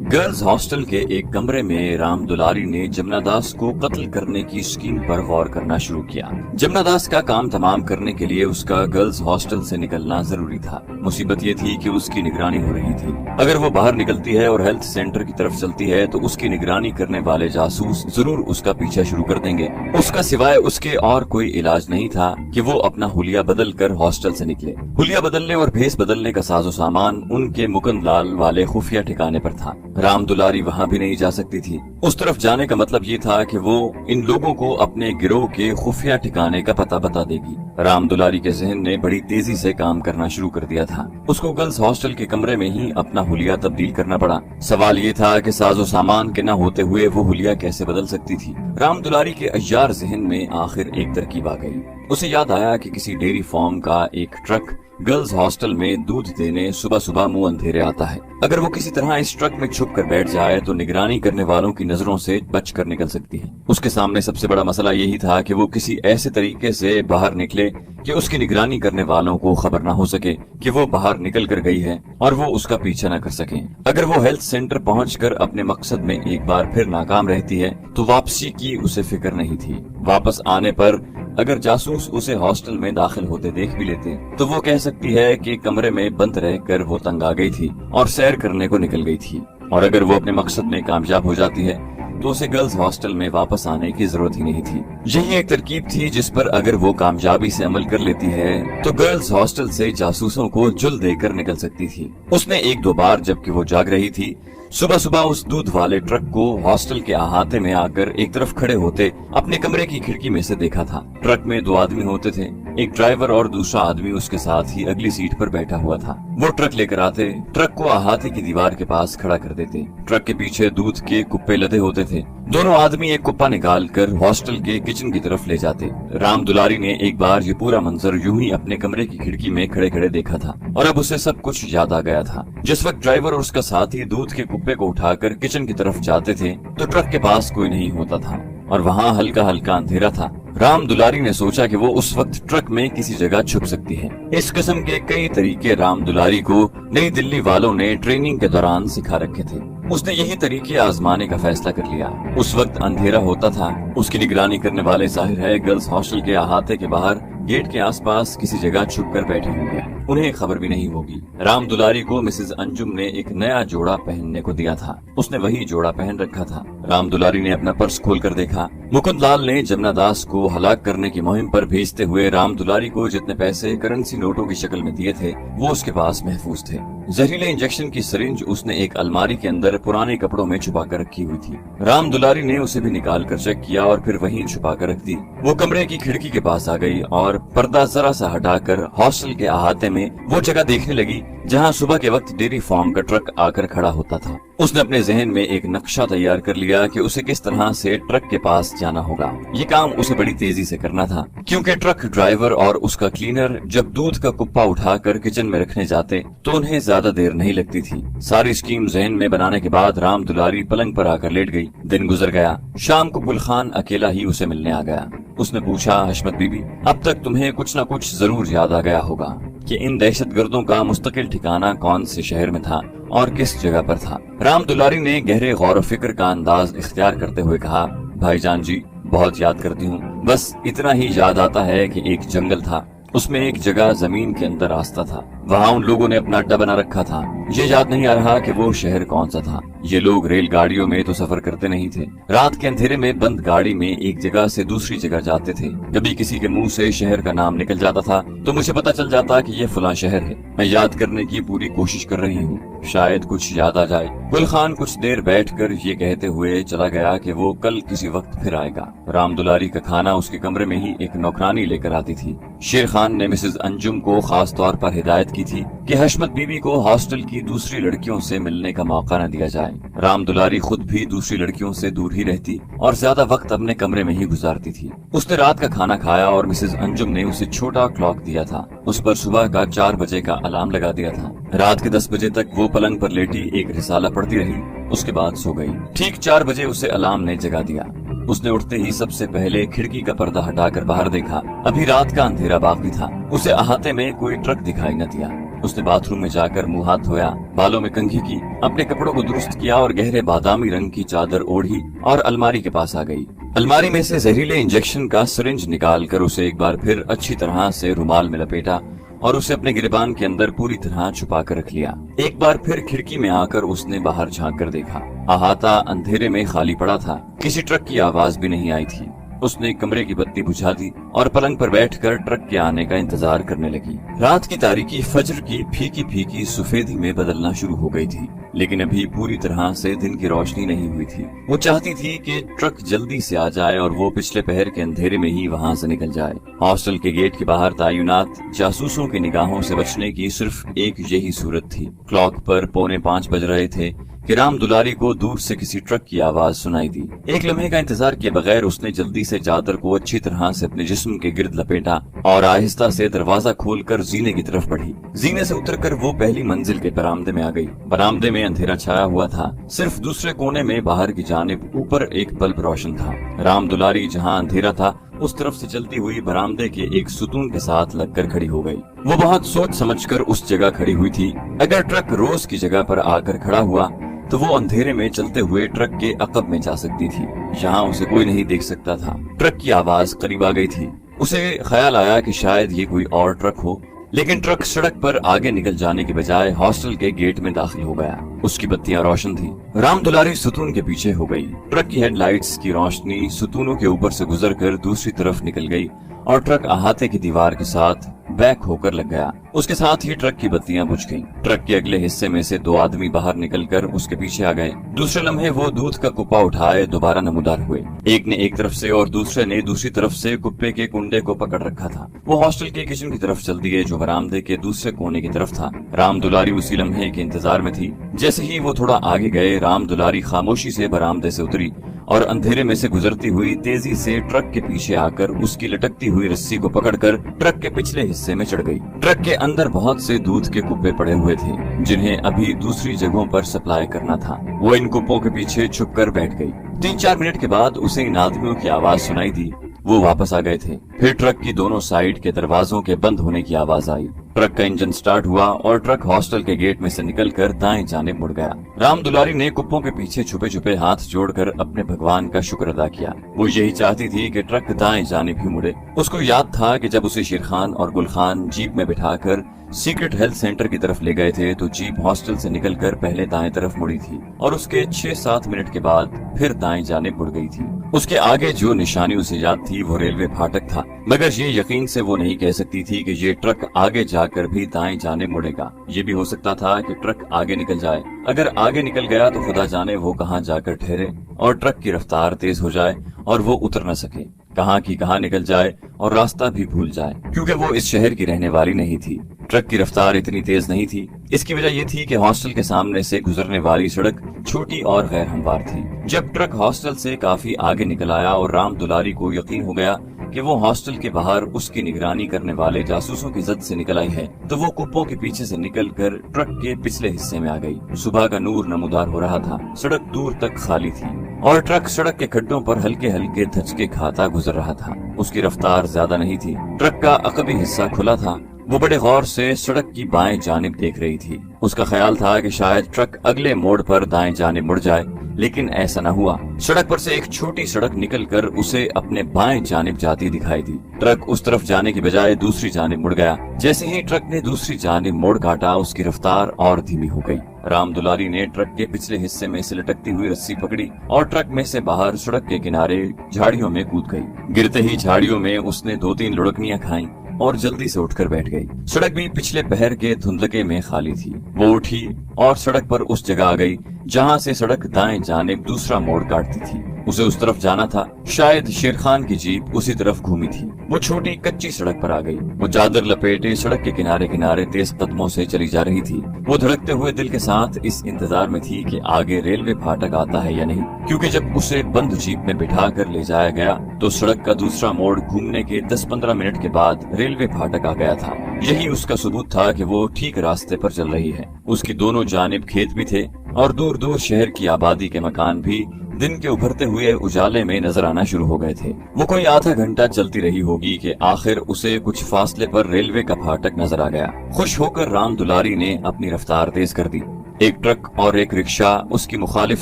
Girls hostel के एक कमरे में राम दुलारी ने जमुना दास को कत्ल करने की स्कीम पर गौर करना शुरू किया। जमुना दास का काम तमाम करने के लिए उसका गर्ल्स हॉस्टल से निकलना जरूरी था। मुसीबत ये थी कि उसकी निगरानी हो रही थी। अगर वो बाहर निकलती है और हेल्थ सेंटर की तरफ चलती है तो उसकी निगरानी करने वाले जासूस जरूर उसका पीछा शुरू कर देंगे। उसका सिवाय उसके और कोई इलाज नहीं था कि वो अपना हुलिया बदल कर हॉस्टल से निकले। हुलिया बदलने और भेस बदलने का साजो सामान उनके मुकुंदलाल वाले खुफिया ठिकाने पर था। राम दुलारी वहाँ भी नहीं जा सकती थी। उस तरफ जाने का मतलब ये था कि वो इन लोगों को अपने गिरोह के खुफिया ठिकाने का पता बता देगी। राम दुलारी के जहन ने बड़ी तेजी से काम करना शुरू कर दिया था। उसको गर्ल्स हॉस्टल के कमरे में ही अपना हुलिया तब्दील करना पड़ा। सवाल ये था कि साजो सामान के न होते हुए वो हुलिया कैसे बदल सकती थी। राम दुलारी के अय्यार जहन में आखिर एक तरकीब आ गई। उसे याद आया कि किसी डेयरी फार्म का एक ट्रक गर्ल्स हॉस्टल में दूध देने सुबह सुबह मुंह अंधेरे आता है। अगर वो किसी तरह इस ट्रक में छुप कर बैठ जाए तो निगरानी करने वालों की नजरों से बच कर निकल सकती है। उसके सामने सबसे बड़ा मसला यही था कि वो किसी ऐसे तरीके से बाहर निकले कि उसकी निगरानी करने वालों को खबर ना हो सके कि वो बाहर निकल कर गई है और वो उसका पीछा न कर सके। अगर वो हेल्थ सेंटर पहुंचकर अपने मकसद में एक बार फिर नाकाम रहती है तो वापसी की उसे फिक्र नहीं थी। वापस आने पर अगर जासूस उसे हॉस्टल में दाखिल होते देख भी लेते तो वो कह सकती है कि कमरे में बंद रहकर वो तंग आ गई थी और सैर करने को निकल गई थी। और अगर वो अपने मकसद में कामयाब हो जाती है तो उसे गर्ल्स हॉस्टल में वापस आने की जरूरत ही नहीं थी। यही एक तरकीब थी जिस पर अगर वो कामयाबी से अमल कर लेती है तो गर्ल्स हॉस्टल से जासूसों को जुल देकर निकल सकती थी। उसने एक दो बार जबकि वो जाग रही थी सुबह सुबह उस दूध वाले ट्रक को हॉस्टल के अहाते में आकर एक तरफ खड़े होते अपने कमरे की खिड़की में से देखा था। ट्रक में दो आदमी होते थे, एक ड्राइवर और दूसरा आदमी उसके साथ ही अगली सीट पर बैठा हुआ था। वो ट्रक लेकर आते, ट्रक को अहाते की दीवार के पास खड़ा कर देते। ट्रक के पीछे दूध के कुप्पे लदे होते थे। दोनों आदमी एक कुप्पा निकाल कर हॉस्टल के किचन की तरफ ले जाते। राम दुलारी ने एक बार ये पूरा मंजर यूं ही अपने कमरे की खिड़की में खड़े खड़े देखा था और अब उसे सब कुछ याद आ गया था। जिस वक्त ड्राइवर और उसका साथी दूध के कुप्पे को उठाकर किचन की तरफ जाते थे तो ट्रक के पास कोई नहीं होता था और वहाँ हल्का हल्का अंधेरा था। राम दुलारी ने सोचा कि वो उस वक्त ट्रक में किसी जगह छुप सकती है। इस किस्म के कई तरीके राम दुलारी को नई दिल्ली वालों ने ट्रेनिंग के दौरान सिखा रखे थे। उसने यही तरीके आजमाने का फैसला कर लिया। उस वक्त अंधेरा होता था। उसकी निगरानी करने वाले जाहिर है गर्ल्स हॉस्टल के अहाते के बाहर गेट के आसपास किसी जगह छुप कर बैठे होंगे। उन्हें खबर भी नहीं होगी। राम दुलारी को मिसेज अंजुम ने एक नया जोड़ा पहनने को दिया था। उसने वही जोड़ा पहन रखा था। राम दुलारी ने अपना पर्स खोलकर देखा। मुकुंदलाल ने जमुना दास को हलाक करने की मुहिम पर भेजते हुए राम दुलारी को जितने पैसे करेंसी नोटों की शक्ल में दिए थे वो उसके पास महफूज थे। जहरीले इंजेक्शन की सिरिंज उसने एक अलमारी के अंदर पुराने कपड़ों में छुपा कर रखी हुई थी। राम दुलारी ने उसे भी निकाल कर चेक किया और फिर वहीं छुपा कर रख दी। वो कमरे की खिड़की के पास आ गई और पर्दा जरा सा हटाकर हॉस्टल के अहाते में वो जगह देखने लगी जहाँ सुबह के वक्त डेयरी फार्म का ट्रक आकर खड़ा होता था। उसने अपने जहन में एक नक्शा तैयार कर लिया कि उसे किस तरह से ट्रक के पास जाना होगा। ये काम उसे बड़ी तेजी से करना था क्योंकि ट्रक ड्राइवर और उसका क्लीनर जब दूध का कुप्पा उठाकर किचन में रखने जाते तो उन्हें ज्यादा देर नहीं लगती थी। सारी स्कीम जहन में बनाने के बाद राम दुलारी पलंग पर आकर लेट गई। दिन गुजर गया। शाम को गुलखान अकेला ही उसे मिलने आ गया। उसने पूछा, हशमत बीबी, अब तक तुम्हें कुछ न कुछ जरूर याद आ गया होगा कि इन दहशतगर्दों का मुस्तकिल ठिकाना कौन से शहर में था और किस जगह पर था। राम दुलारी ने गहरे गौर फिक्र का अंदाज इख्तियार करते हुए कहा, भाईजान जी, बहुत याद करती हूँ। बस इतना ही याद आता है कि एक जंगल था, उसमें एक जगह जमीन के अंदर रास्ता था, वहाँ उन लोगों ने अपना अड्डा बना रखा था। ये याद नहीं आ रहा कि वो शहर कौन सा था। ये लोग रेलगाड़ियों में तो सफर करते नहीं थे, रात के अंधेरे में बंद गाड़ी में एक जगह से दूसरी जगह जाते थे। कभी किसी के मुंह से शहर का नाम निकल जाता था तो मुझे पता चल जाता कि ये फलां शहर है। मैं याद करने की पूरी कोशिश कर रही हूँ, शायद कुछ याद आ जाए। गुलखान कुछ देर बैठकर ये कहते हुए चला गया कि वो कल किसी वक्त फिर आएगा। राम दुलारी का खाना उसके कमरे में ही एक नौकरानी लेकर आती थी। शेर खान ने मिसेज अंजुम को खास तौर पर हिदायत की थी कि हशमत बीबी को हॉस्टल की दूसरी लड़कियों से मिलने का मौका न दिया जाए। राम दुलारी खुद भी दूसरी लड़कियों से दूर ही रहती और ज्यादा वक्त अपने कमरे में ही गुजारती थी। उसने रात का खाना खाया और मिसेज अंजुम ने उसे छोटा क्लॉक दिया था। उस पर सुबह का 4 बजे का अलार्म लगा दिया था। रात के 10 बजे तक वो पलंग पर लेटी एक रिसाला पढ़ती रही, उसके बाद सो गई। ठीक 4 बजे उसे अलार्म ने जगा दिया। उसने उठते ही सबसे पहले खिड़की का पर्दा हटाकर बाहर देखा। अभी रात का अंधेरा बाकी था। उसे अहाते में कोई ट्रक दिखाई न दिया। उसने बाथरूम में जाकर मुंह हाथ धोया, बालों में कंघी की, अपने कपड़ों को दुरुस्त किया और गहरे बादामी रंग की चादर ओढ़ी और अलमारी के पास आ गई। अलमारी में से जहरीले इंजेक्शन का सिरिंज निकालकर उसे एक बार फिर अच्छी तरह से रुमाल में लपेटा और उसे अपने गिरबान के अंदर पूरी तरह छुपा कर रख लिया। एक बार फिर खिड़की में आकर उसने बाहर झांक कर देखा। अहाता अंधेरे में खाली पड़ा था, किसी ट्रक की आवाज भी नहीं आई थी। उसने कमरे की बत्ती बुझा दी और पलंग पर बैठकर ट्रक के आने का इंतजार करने लगी। रात की तारीकी फजर की फीकी फीकी सफेदी में बदलना शुरू हो गई थी, लेकिन अभी पूरी तरह से दिन की रोशनी नहीं हुई थी। वो चाहती थी कि ट्रक जल्दी से आ जाए और वो पिछले पहर के अंधेरे में ही वहाँ से निकल जाए। हॉस्टल के गेट के बाहर तैनात जासूसों की निगाहों से बचने की सिर्फ एक यही सूरत थी। क्लॉक पर 4:45 बज रहे थे कि राम दुलारी को दूर से किसी ट्रक की आवाज सुनाई दी। एक लम्हे का इंतजार किए बगैर उसने जल्दी से चादर को अच्छी तरह से अपने जिस्म के गिर्द लपेटा और आहिस्ता से दरवाजा खोलकर जीने की तरफ बढ़ी। जीने से उतरकर वो पहली मंजिल के बरामदे में आ गई। बरामदे में अंधेरा छाया हुआ था, सिर्फ दूसरे कोने में बाहर की जानिब ऊपर एक बल्ब रोशन था। राम दुलारी जहाँ अंधेरा था उस तरफ से चलती हुई बरामदे के एक सुतून के साथ लगकर खड़ी हो गई। वो बहुत सोच समझकर उस जगह खड़ी हुई थी। अगर ट्रक रोज की जगह पर आकर खड़ा हुआ तो वो अंधेरे में चलते हुए ट्रक के अकब में जा सकती थी, जहाँ उसे कोई नहीं देख सकता था। ट्रक की आवाज करीब आ गई थी। उसे ख्याल आया कि शायद ये कोई और ट्रक हो, लेकिन ट्रक सड़क पर आगे निकल जाने के बजाय हॉस्टल के गेट में दाखिल हो गया। उसकी बत्तियां रोशन थी। राम दुलारी सुतून के पीछे हो गई। ट्रक की हेडलाइट्स की रोशनी सुतूनों के ऊपर से गुजरकर दूसरी तरफ निकल गई और ट्रक अहाते की दीवार के साथ बैक होकर लग गया। उसके साथ ही ट्रक की बत्तियां बुझ गईं। ट्रक के अगले हिस्से में से 2 आदमी बाहर निकलकर उसके पीछे आ गए। दूसरे लम्हे वो दूध का कुप्पा उठाए दोबारा नमूदार हुए। एक ने एक तरफ से और दूसरे ने दूसरी तरफ से कुप्पे के कुंडे को पकड़ रखा था। वो हॉस्टल के किचन की तरफ चल दिए, जो बरामदे के दूसरे कोने की तरफ था। राम दुलारी उसी लम्हे के इंतजार में थी। जैसे ही वो थोड़ा आगे गए, राम दुलारी खामोशी से बरामदे से उतरी और अंधेरे में से गुजरती हुई तेजी से ट्रक के पीछे आकर उसकी लटकती हुई रस्सी को पकड़कर ट्रक के पिछले हिस्से में चढ़ गई। ट्रक के अंदर बहुत से दूध के कुप्पे पड़े हुए थे, जिन्हें अभी दूसरी जगहों पर सप्लाई करना था। वो इन कुप्पों के पीछे छुपकर बैठ गई। 3-4 मिनट के बाद उसे इन आदमियों की आवाज सुनाई दी। वो वापस आ गए थे। फिर ट्रक की दोनों साइड के दरवाजों के बंद होने की आवाज आई। ट्रक का इंजन स्टार्ट हुआ और ट्रक हॉस्टल के गेट में से निकलकर दाएं जाने मुड़ गया। राम दुलारी ने कुप्पों के पीछे छुपे छुपे हाथ जोड़कर अपने भगवान का शुक्र अदा किया। वो यही चाहती थी कि ट्रक दाएं जाने भी मुड़े। उसको याद था कि जब उसे शेरखान और गुलखान जीप में बिठाकर सीक्रेट हेल्थ सेंटर की तरफ ले गए थे तो जीप हॉस्टल से निकलकर पहले दाएं तरफ मुड़ी थी और उसके 6-7 मिनट के बाद फिर दाएं जाने मुड़ गई थी। उसके आगे जो निशानी उसे याद थी वो रेलवे फाटक था, मगर ये यकीन से वो नहीं कह सकती थी कि ये ट्रक आगे जाकर भी दाएं जाने मुड़ेगा। ये भी हो सकता था कि ट्रक आगे निकल जाए। अगर आगे निकल गया तो खुदा जाने वो कहाँ जाकर ठहरे और ट्रक की रफ्तार तेज हो जाए और वो उतर न सके, कहाँ की कहाँ निकल जाए और रास्ता भी भूल जाए, क्योंकि वो इस शहर की रहने वाली नहीं थी। ट्रक की रफ्तार इतनी तेज नहीं थी। इसकी वजह ये थी कि हॉस्टल के सामने से गुजरने वाली सड़क छोटी और गैर हमवार थी। जब ट्रक हॉस्टल से काफी आगे निकल आया और राम दुलारी को यकीन हो गया कि वो हॉस्टल के बाहर उसकी निगरानी करने वाले जासूसों की जद से निकल आई है, तो वो कुप्पों के पीछे से निकलकर ट्रक के पिछले हिस्से में आ गई। सुबह का नूर नमूदार हो रहा था। सड़क दूर तक खाली थी और ट्रक सड़क के खड्डों पर हल्के हल्के धचके खाता गुजर रहा था। उसकी रफ्तार ज्यादा नहीं थी। ट्रक का अकबी हिस्सा खुला था। वो बड़े गौर से सड़क की बाएं जानिब देख रही थी। उसका ख्याल था कि शायद ट्रक अगले मोड़ पर दाएं जानिब मुड़ जाए, लेकिन ऐसा न हुआ। सड़क पर से एक छोटी सड़क निकलकर उसे अपने बाएं जानिब जाती दिखाई दी। ट्रक उस तरफ जाने की बजाय दूसरी जानिब मुड़ गया। जैसे ही ट्रक ने दूसरी जानिब मोड़ काटा, उसकी रफ्तार और धीमी हो गई। राम दुलारी ने ट्रक के पिछले हिस्से में से लटकती हुई रस्सी पकड़ी और ट्रक में से बाहर सड़क के किनारे झाड़ियों में कूद गई। गिरते ही झाड़ियों में उसने 2-3 लुढ़कनियां खाईं और जल्दी से उठकर बैठ गई। सड़क भी पिछले पहर के धुंधलके में खाली थी। वो उठी और सड़क पर उस जगह आ गई जहाँ से सड़क दाएं जानिब दूसरा मोड़ काटती थी। उसे उस तरफ जाना था। शायद शेरखान की जीप उसी तरफ घूमी थी। वो छोटी कच्ची सड़क पर आ गई। वो चादर लपेटे सड़क के किनारे किनारे तेज कदमों से चली जा रही थी। वो धड़कते हुए दिल के साथ इस इंतजार में थी कि आगे रेलवे फाटक आता है या नहीं, क्योंकि जब उसे बंद जीप में बिठा कर ले जाया गया तो सड़क का दूसरा मोड़ घूमने के 10-15 मिनट के बाद रेलवे फाटक आ गया था। यही उसका सबूत था कि वो ठीक रास्ते पर चल रही है। उसकी दोनों जानिब खेत भी थे और दूर दूर शहर की आबादी के मकान भी दिन के उभरते हुए उजाले में नजर आना शुरू हो गए थे। वो कोई आधा घंटा चलती रही होगी कि आखिर उसे कुछ फासले पर रेलवे का फाटक नजर आ गया। खुश होकर राम दुलारी ने अपनी रफ्तार तेज कर दी। एक ट्रक और एक रिक्शा उसकी मुखालिफ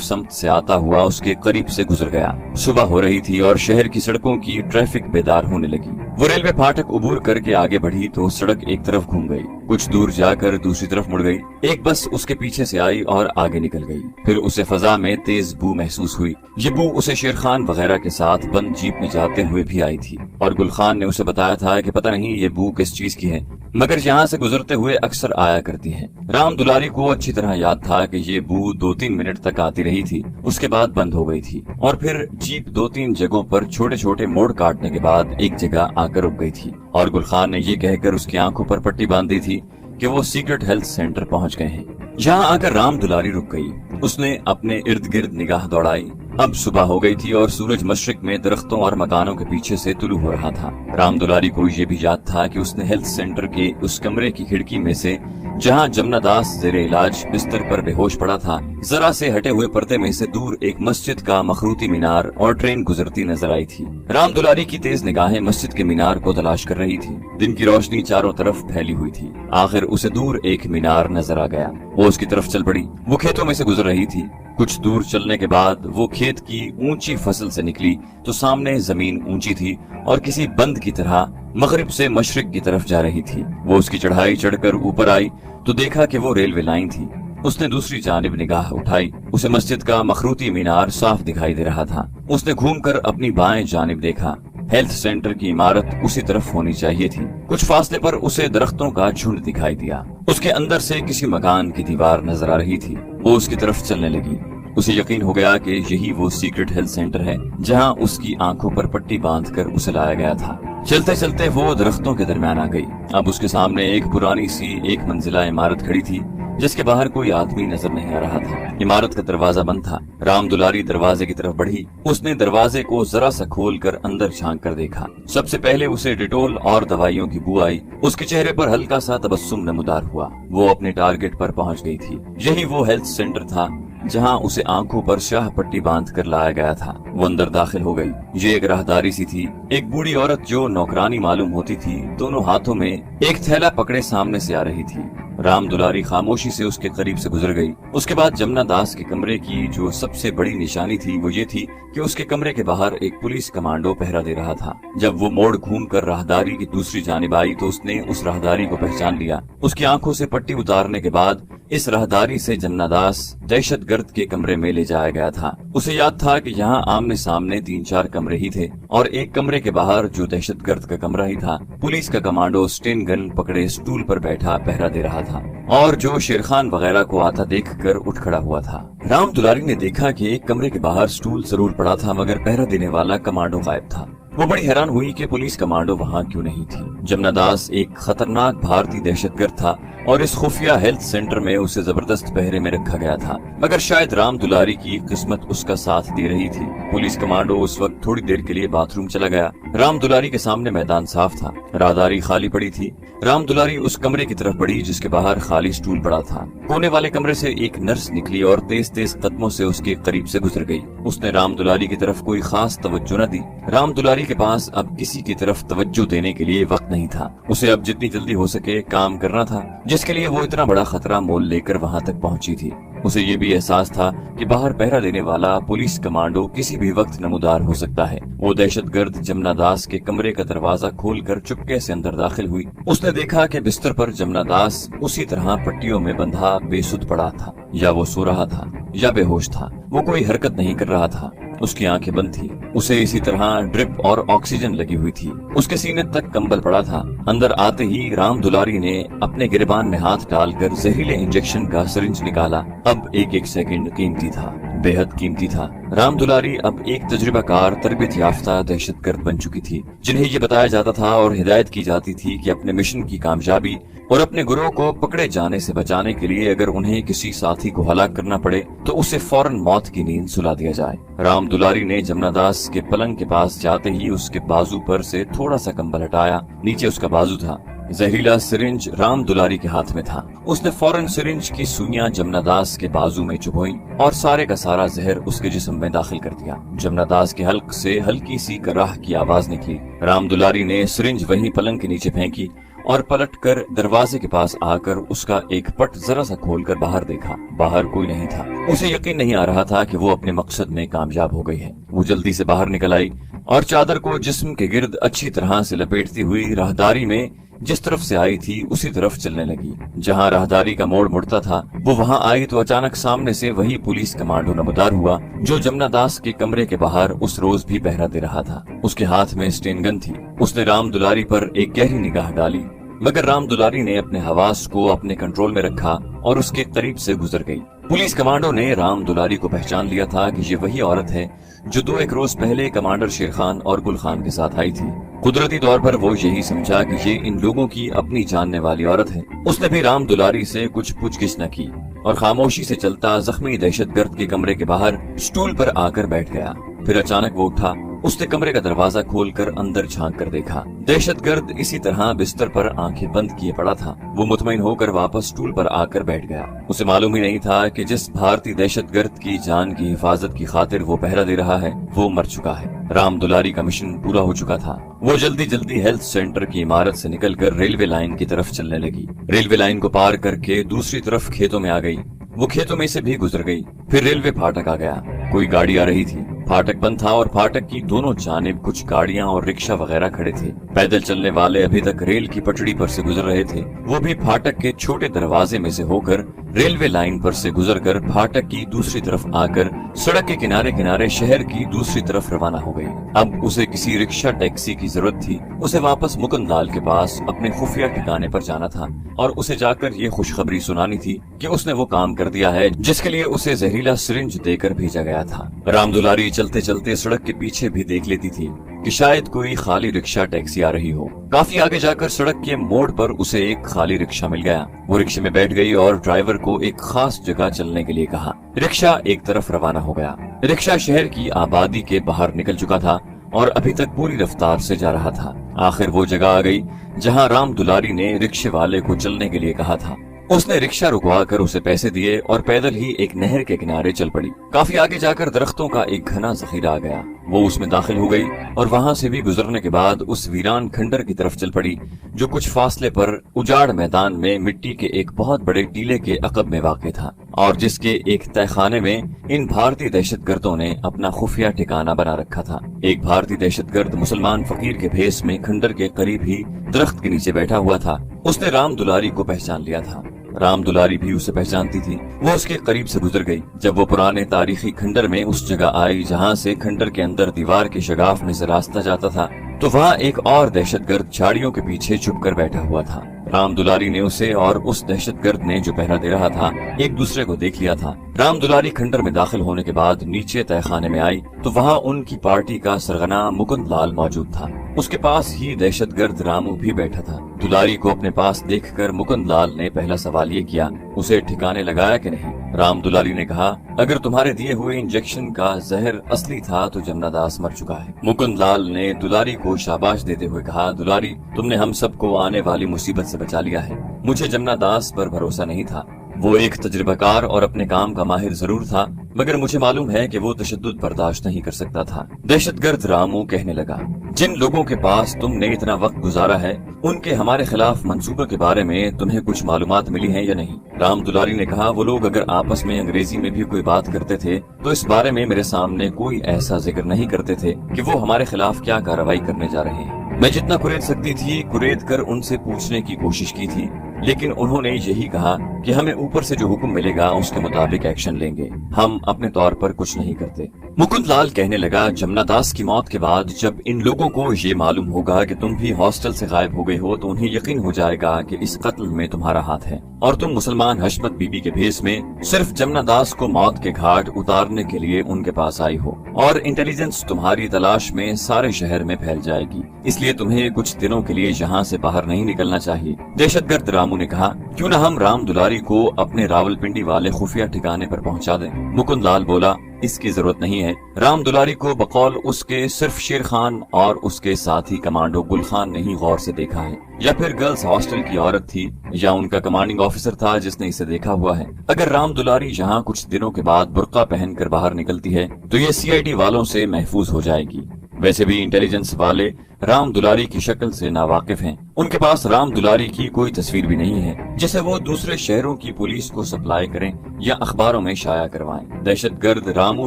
समत से आता हुआ उसके करीब से गुजर गया। सुबह हो रही थी और शहर की सड़कों की ट्रैफिक बेदार होने लगी। वो रेलवे फाटक उबूर करके आगे बढ़ी तो सड़क एक तरफ घूम गई, कुछ दूर जाकर दूसरी तरफ मुड़ गई। एक बस उसके पीछे से आई और आगे निकल गई। फिर उसे फजा में तेज बू महसूस हुई। ये बू उसे शेर खान वगैरह के साथ बंद जीप में जाते हुए भी आई थी और गुल खान ने उसे बताया था कि पता नहीं ये बू किस चीज की है, मगर यहाँ से गुजरते हुए अक्सर आया करती है। राम दुलारी को अच्छी तरह याद था कि ये बू 2-3 मिनट तक आती रही थी, उसके बाद बंद हो गई थी और फिर जीप 2-3 जगहों पर छोटे छोटे मोड़ काटने के बाद एक जगह आकर रुक गई थी और गुल खान ने ये कहकर उसकी आंखों पर पट्टी बांध दी थी कि वो सीक्रेट हेल्थ सेंटर पहुंच गए हैं। जहां आकर राम दुलारी रुक गई। उसने अपने इर्द गिर्द निगाह दौड़ाई। अब सुबह हो गई थी और सूरज मशरिक में दरख्तों और मकानों के पीछे से तुलू हो रहा था। राम दुलारी को ये भी याद था कि उसने हेल्थ सेंटर के उस कमरे की खिड़की में से जहां जमुना दास जेरे इलाज बिस्तर पर बेहोश पड़ा था, जरा से हटे हुए पर्दे में से दूर एक मस्जिद का मखरूती मीनार और ट्रेन गुजरती नजर आई थी। राम दुलारी की तेज निगाहें मस्जिद के मीनार को तलाश कर रही थी। दिन की रोशनी चारों तरफ फैली हुई थी। आखिर उसे दूर एक मीनार नजर आ गया। वो उसकी तरफ चल पड़ी। वो खेतों में से गुजर रही थी। कुछ दूर चलने के बाद वो खेत की ऊंची फसल से निकली तो सामने जमीन ऊंची थी और किसी बंद की तरह मगरिब से मशरिक की तरफ जा रही थी। वो उसकी चढ़ाई चढ़कर ऊपर आई तो देखा कि वो रेलवे लाइन थी। उसने दूसरी जानिब निगाह उठाई। उसे मस्जिद का मखरूती मीनार साफ दिखाई दे रहा था। उसने घूमकर अपनी बाएं जानिब देखा। हेल्थ सेंटर की इमारत उसी तरफ होनी चाहिए थी। कुछ फासले पर उसे दरख्तों का झुंड दिखाई दिया। उसके अंदर से किसी मकान की दीवार नजर आ रही थी। वो उसकी तरफ चलने लगी। उसे यकीन हो गया कि यही वो सीक्रेट हेल्थ सेंटर है जहां उसकी आंखों पर पट्टी बांधकर उसे लाया गया था। चलते चलते वो दरख्तों के दरमियान आ गई। अब उसके सामने एक पुरानी सी एक मंजिला इमारत खड़ी थी जिसके बाहर कोई आदमी नजर नहीं आ रहा था। इमारत का दरवाजा बंद था। राम दुलारी दरवाजे की तरफ बढ़ी। उसने दरवाजे को जरा सा खोलकर अंदर झांक कर देखा। सबसे पहले उसे डिटोल और दवाइयों की बू आई। उसके चेहरे पर हल्का सा तबस्सुम नमूदार हुआ। वो अपने टारगेट पर पहुंच गई थी। यही वो हेल्थ सेंटर था जहां उसे आंखों पर शाह पट्टी बांध कर लाया गया था। वो अंदर दाखिल हो गई। ये एक राहदारी सी थी। एक बूढ़ी औरत जो नौकरानी मालूम होती थी, दोनों हाथों में एक थैला पकड़े सामने से आ रही थी। राम दुलारी खामोशी से उसके करीब से गुजर गई। उसके बाद जमुना दास के कमरे की जो सबसे बड़ी निशानी थी वो ये थी कि उसके कमरे के बाहर एक पुलिस कमांडो पहरा दे रहा था। जब वो मोड़ घूमकर राहदारी की दूसरी जानिब आई तो उसने उस राहदारी को पहचान लिया। उसकी आंखों से पट्टी उतारने के बाद इस राहदारी से जमुना दास दहशतगर्द के कमरे में ले जाया गया था। उसे याद था कि यहाँ आमने सामने 3-4 कमरे ही थे और एक कमरे के बाहर जो दहशतगर्द का कमरा ही था, पुलिस का कमांडो स्टेन गन पकड़े स्टूल पर बैठा पहरा दे रहा था और जो शेर खान वगैरह को आता देखकर उठ खड़ा हुआ था। राम दुलारी ने देखा कि एक कमरे के बाहर स्टूल जरूर पड़ा था मगर पहरा देने वाला कमांडो गायब था। वो बड़ी हैरान हुई कि पुलिस कमांडो वहाँ क्यों नहीं थी। जमुना दास एक खतरनाक भारतीय दहशतगर्द था और इस खुफिया हेल्थ सेंटर में उसे जबरदस्त पहरे में रखा गया था, मगर शायद राम दुलारी की किस्मत उसका साथ दे रही थी। पुलिस कमांडो उस वक्त थोड़ी देर के लिए बाथरूम चला गया। राम दुलारी के सामने मैदान साफ था। राहदारी खाली पड़ी थी। राम दुलारी उस कमरे की तरफ बढ़ी जिसके बाहर खाली स्टूल पड़ा था। कोने वाले कमरे से एक नर्स निकली और तेज तेज कदमों से उसके करीब से गुजर गई। उसने राम दुलारी की तरफ कोई खास तवज्जो न दी। राम दुलारी के पास अब किसी की तरफ तवज्जो देने के लिए वक्त नहीं था। उसे अब जितनी जल्दी हो सके काम करना था जिसके लिए वो इतना बड़ा खतरा मोल लेकर वहाँ तक पहुँची थी। उसे ये भी एहसास था कि बाहर पहरा देने वाला पुलिस कमांडो किसी भी वक्त नमूदार हो सकता है। वो दहशतगर्द जमुना दास के कमरे का दरवाजा खोलकर चुपके से अंदर दाखिल हुई। उसने देखा कि बिस्तर पर जमुना दास उसी तरह पट्टियों में बंधा बेसुध पड़ा था। या वो सो रहा था या बेहोश था। वो कोई हरकत नहीं कर रहा था। उसकी आंखें बंद थी। उसे इसी तरह ड्रिप और ऑक्सीजन लगी हुई थी। उसके सीने तक कंबल पड़ा था। अंदर आते ही राम दुलारी ने अपने गिरबान में हाथ डालकर जहरीले इंजेक्शन का सिरिंज निकाला। अब एक एक सेकंड कीमती था, बेहद कीमती था। राम दुलारी अब एक तजुर्बाकार तरबियत याफ्ता दहशतगर्द बन चुकी थी, जिन्हें ये बताया जाता था और हिदायत की जाती थी कि अपने मिशन की कामयाबी और अपने गुरों को पकड़े जाने से बचाने के लिए अगर उन्हें किसी साथी को हलाक करना पड़े तो उसे फौरन मौत की नींद सुला दिया जाए। राम दुलारी ने जमुना दास के पलंग के पास जाते ही उसके बाजू पर से थोड़ा सा कंबल हटाया। नीचे उसका बाजू था। जहरीला सिरिंज राम दुलारी के हाथ में था। उसने फौरन सिरिंज की सुइयां जमुना दास के बाजू में चुभोई और सारे का सारा जहर उसके जिस्म में दाखिल कर दिया। जमुना दास के हल्क से हल्की सी कराह की आवाज निकली। राम दुलारी ने सिरिंज वहीं पलंग के नीचे फेंकी और पलटकर दरवाजे के पास आकर उसका एक पट जरा सा खोलकर बाहर देखा। बाहर कोई नहीं था। उसे यकीन नहीं आ रहा था कि वो अपने मकसद में कामयाब हो गई है। वो जल्दी से बाहर निकल आई और चादर को जिस्म के गिर्द अच्छी तरह से लपेटती हुई राहदारी में जिस तरफ से आई थी उसी तरफ चलने लगी। जहां राहदारी का मोड़ मुड़ता था वो वहां आई तो अचानक सामने से वही पुलिस कमांडो नमदार हुआ जो जमुना दास के कमरे के बाहर उस रोज भी पहरा दे रहा था। उसके हाथ में स्टेन गन थी। उसने राम दुलारी पर एक गहरी निगाह डाली, मगर राम दुलारी ने अपने हवास को अपने कंट्रोल में रखा और उसके करीब से गुजर गई। पुलिस कमांडो ने राम दुलारी को पहचान लिया था कि ये वही औरत है जो 2-1 रोज पहले कमांडर शेर खान और गुल खान के साथ आई थी। कुदरती तौर पर वो यही समझा कि ये इन लोगों की अपनी जानने वाली औरत है। उसने भी राम दुलारी से कुछ पूछगिछ न की और खामोशी से चलता जख्मी दहशतगर्द के कमरे के बाहर स्टूल पर आकर बैठ गया। फिर अचानक वो उठा। उसने कमरे का दरवाजा खोलकर अंदर झांक कर देखा। दहशतगर्द इसी तरह बिस्तर पर आंखें बंद किए पड़ा था। वो मुतमईन होकर वापस स्टूल पर आकर बैठ गया। उसे मालूम ही नहीं था कि जिस भारतीय दहशतगर्द की जान की हिफाजत की खातिर वो पहरा दे रहा है वो मर चुका है। राम दुलारी का मिशन पूरा हो चुका था। वो जल्दी जल्दी हेल्थ सेंटर की इमारत से निकलकर रेलवे लाइन की तरफ चलने लगी। रेलवे लाइन को पार करके दूसरी तरफ खेतों में आ गई। वो खेतों में से भी गुजर गई। फिर रेलवे फाटक आ गया। कोई गाड़ी आ रही थी। फाटक बंद था और फाटक की दोनों जानिब कुछ गाड़ियां और रिक्शा वगैरह खड़े थे। पैदल चलने वाले अभी तक रेल की पटड़ी पर से गुजर रहे थे। वो भी फाटक के छोटे दरवाजे में से होकर रेलवे लाइन पर से गुजरकर फाटक की दूसरी तरफ आकर सड़क के किनारे किनारे शहर की दूसरी तरफ रवाना हो गई। अब उसे किसी रिक्शा टैक्सी की जरूरत थी। उसे वापस मुकुंदलाल के पास अपने खुफिया ठिकाने पर जाना था और उसे जाकर ये खुशखबरी सुनानी थी कि उसने वो काम कर दिया है जिसके लिए उसे जहरीला सिरिंज देकर भेजा गया था। राम दुलारी चलते चलते सड़क के पीछे भी देख लेती थी कि शायद कोई खाली रिक्शा टैक्सी आ रही हो। काफी आगे जाकर सड़क के मोड़ पर उसे एक खाली रिक्शा मिल गया। वो रिक्शे में बैठ गई और ड्राइवर को एक खास जगह चलने के लिए कहा। रिक्शा एक तरफ रवाना हो गया। रिक्शा शहर की आबादी के बाहर निकल चुका था और अभी तक पूरी रफ्तार से जा रहा था। आखिर वो जगह आ गई जहां राम दुलारी ने रिक्शे वाले को चलने के लिए कहा था। उसने रिक्शा रुकवा कर उसे पैसे दिए और पैदल ही एक नहर के किनारे चल पड़ी। काफी आगे जाकर दरख्तों का एक घना जखीरा आ गया। वो उसमें दाखिल हो गई और वहां से भी गुजरने के बाद उस वीरान खंडर की तरफ चल पड़ी जो कुछ फासले पर उजाड़ मैदान में मिट्टी के एक बहुत बड़े टीले के अकब में वाक़ था और जिसके एक तहखाने में इन भारतीय दहशतगर्दों ने अपना खुफिया ठिकाना बना रखा था। एक भारतीय दहशतगर्द मुसलमान फकीर के भेस में खंडर के करीब ही दरख्त के नीचे बैठा हुआ था। उसने राम दुलारी को पहचान लिया था। राम दुलारी भी उसे पहचानती थी। वो उसके करीब से गुजर गई। जब वो पुराने तारीखी खंडर में उस जगह आई जहां से खंडर के अंदर दीवार के शगाफ में से रास्ता जाता था तो वहां एक और दहशतगर्द झाड़ियों के पीछे छुप कर बैठा हुआ था। राम दुलारी ने उसे और उस दहशतगर्द ने जो पहरा दे रहा था एक दूसरे को देख लिया था। राम दुलारी खंडर में दाखिल होने के बाद नीचे तहखाने में आई तो वहाँ उनकी पार्टी का सरगना मुकुंदलाल मौजूद था। उसके पास ही दहशतगर्द रामू भी बैठा था। दुलारी को अपने पास देखकर मुकुंदलाल ने पहला सवाल ये किया, उसे ठिकाने लगाया कि नहीं? राम दुलारी ने कहा, अगर तुम्हारे दिए हुए इंजेक्शन का जहर असली था तो जमुना दास मर चुका है। मुकुंदलाल ने दुलारी को शाबाश देते हुए कहा, दुलारी तुमने हम सबको आने वाली मुसीबत से बचा लिया है। मुझे जमुना दास पर भरोसा नहीं था। वो एक तजुर्बाकार और अपने काम का माहिर जरूर था, मगर मुझे मालूम है कि वो तशद्दुद बर्दाश्त नहीं कर सकता था। दहशतगर्द रामू कहने लगा, जिन लोगों के पास तुमने इतना वक्त गुजारा है उनके हमारे खिलाफ मंसूबों के बारे में तुम्हें कुछ मालूमात मिली हैं या नहीं? राम दुलारी ने कहा, वो लोग अगर आपस में अंग्रेजी में भी कोई बात करते थे तो इस बारे में मेरे सामने कोई ऐसा जिक्र नहीं करते थे कि वो हमारे खिलाफ क्या कार्रवाई करने जा रहे हैं। मैं जितना कुरेद सकती थी कुरेद कर उनसे पूछने की कोशिश की थी, लेकिन उन्होंने यही कहा कि हमें ऊपर से जो हुक्म मिलेगा उसके मुताबिक एक्शन लेंगे, हम अपने तौर पर कुछ नहीं करते। मुकुंदलाल कहने लगा, जमुना दास की मौत के बाद जब इन लोगों को ये मालूम होगा कि तुम भी हॉस्टल से गायब हो गए हो तो उन्हें यकीन हो जाएगा कि इस कत्ल में तुम्हारा हाथ है और तुम मुसलमान हशमत बीबी के भेस में सिर्फ जमुना दास को मौत के घाट उतारने के लिए उनके पास आई हो और इंटेलिजेंस तुम्हारी तलाश में सारे शहर में फैल जाएगी, इसलिए तुम्हें कुछ दिनों के लिए यहाँ से बाहर नहीं निकलना चाहिए। दहशतगर्द रामू ने कहा, क्यों न हम राम दुलारी को अपने रावलपिंडी वाले खुफिया ठिकाने पर पहुँचा दें। मुकुंदलाल बोला, इसकी जरूरत नहीं है। राम दुलारी को बकौल उसके सिर्फ शेर खान और उसके साथी कमांडो गुल खान ने ही गौर से देखा है, या फिर गर्ल्स हॉस्टल की औरत थी या उनका कमांडिंग ऑफिसर था जिसने इसे देखा हुआ है। अगर राम दुलारी यहाँ कुछ दिनों के बाद बुर्का पहनकर बाहर निकलती है तो ये सीआईडी वालों से महफूज हो जाएगी। वैसे भी इंटेलिजेंस वाले राम दुलारी की शक्ल से नावाकिफ हैं। उनके पास राम दुलारी की कोई तस्वीर भी नहीं है जिसे वो दूसरे शहरों की पुलिस को सप्लाई करें या अखबारों में शाया करवाएं। दहशतगर्द रामू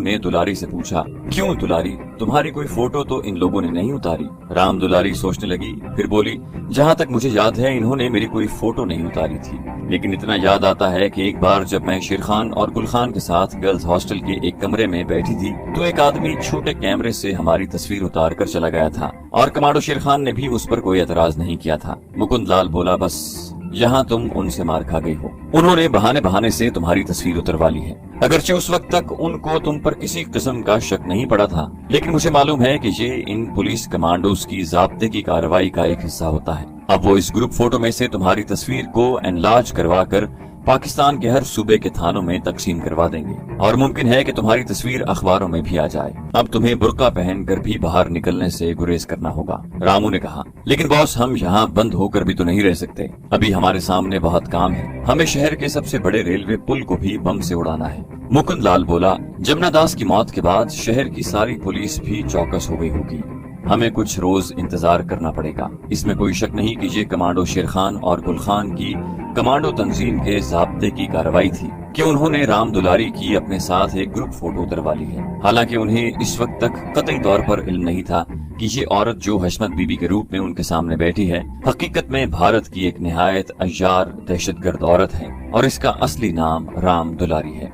ने दुलारी से पूछा, क्यों दुलारी, तुम्हारी कोई फोटो तो इन लोगों ने नहीं उतारी? राम दुलारी सोचने लगी, फिर बोली, जहाँ तक मुझे याद है इन्होंने मेरी कोई फोटो नहीं उतारी थी, लेकिन इतना याद आता है कि एक बार जब मैं शेर खान और गुल खान के साथ गर्ल्स हॉस्टल के एक कमरे में बैठी थी तो एक आदमी छोटे कैमरे से हमारी तस्वीर उतार कर चला गया था और कमांडो शेर खान ने भी उस पर कोई एतराज नहीं किया था। मुकुंद लाल बोला, बस यहाँ तुम उनसे मार खा गई हो। उन्होंने बहाने बहाने से तुम्हारी तस्वीर उतरवा ली है। अगरचे उस वक्त तक उनको तुम पर किसी किस्म का शक नहीं पड़ा था, लेकिन मुझे मालूम है कि ये इन पुलिस कमांडोज की ज़ाब्ते की कार्रवाई का एक हिस्सा होता है। अब वो इस ग्रुप फोटो में से तुम्हारी तस्वीर को एनलार्ज करवा कर पाकिस्तान के हर सूबे के थानों में तकसीम करवा देंगे और मुमकिन है कि तुम्हारी तस्वीर अखबारों में भी आ जाए। अब तुम्हें बुर्का पहनकर भी बाहर निकलने से गुरेज करना होगा। रामू ने कहा, लेकिन बॉस हम यहाँ बंद होकर भी तो नहीं रह सकते। अभी हमारे सामने बहुत काम है। हमें शहर के सबसे बड़े रेलवे पुल को भी बम से उड़ाना है। मुकुंद लाल बोला, जमुना दास की मौत के बाद शहर की सारी पुलिस भी चौकस हो गई होगी। हमें कुछ रोज इंतजार करना पड़ेगा। इसमें कोई शक नहीं कि ये कमांडो शेर खान और गुल खान की कमांडो तंजीम के ज़ाब्ते की कार्रवाई थी कि उन्होंने राम दुलारी की अपने साथ एक ग्रुप फोटो उतरवा ली है। हालांकि उन्हें इस वक्त तक कतई तौर पर इल्म नहीं था कि ये औरत जो हशमत बीबी के रूप में उनके सामने बैठी है हकीकत में भारत की एक निहायत अय्यार दहशतगर्द औरत है और इसका असली नाम राम दुलारी है।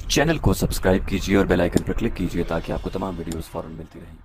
चैनल को सब्सक्राइब कीजिए और बेल आइकन पर क्लिक कीजिए ताकि आपको तमाम वीडियोस फौरन मिलती रहें।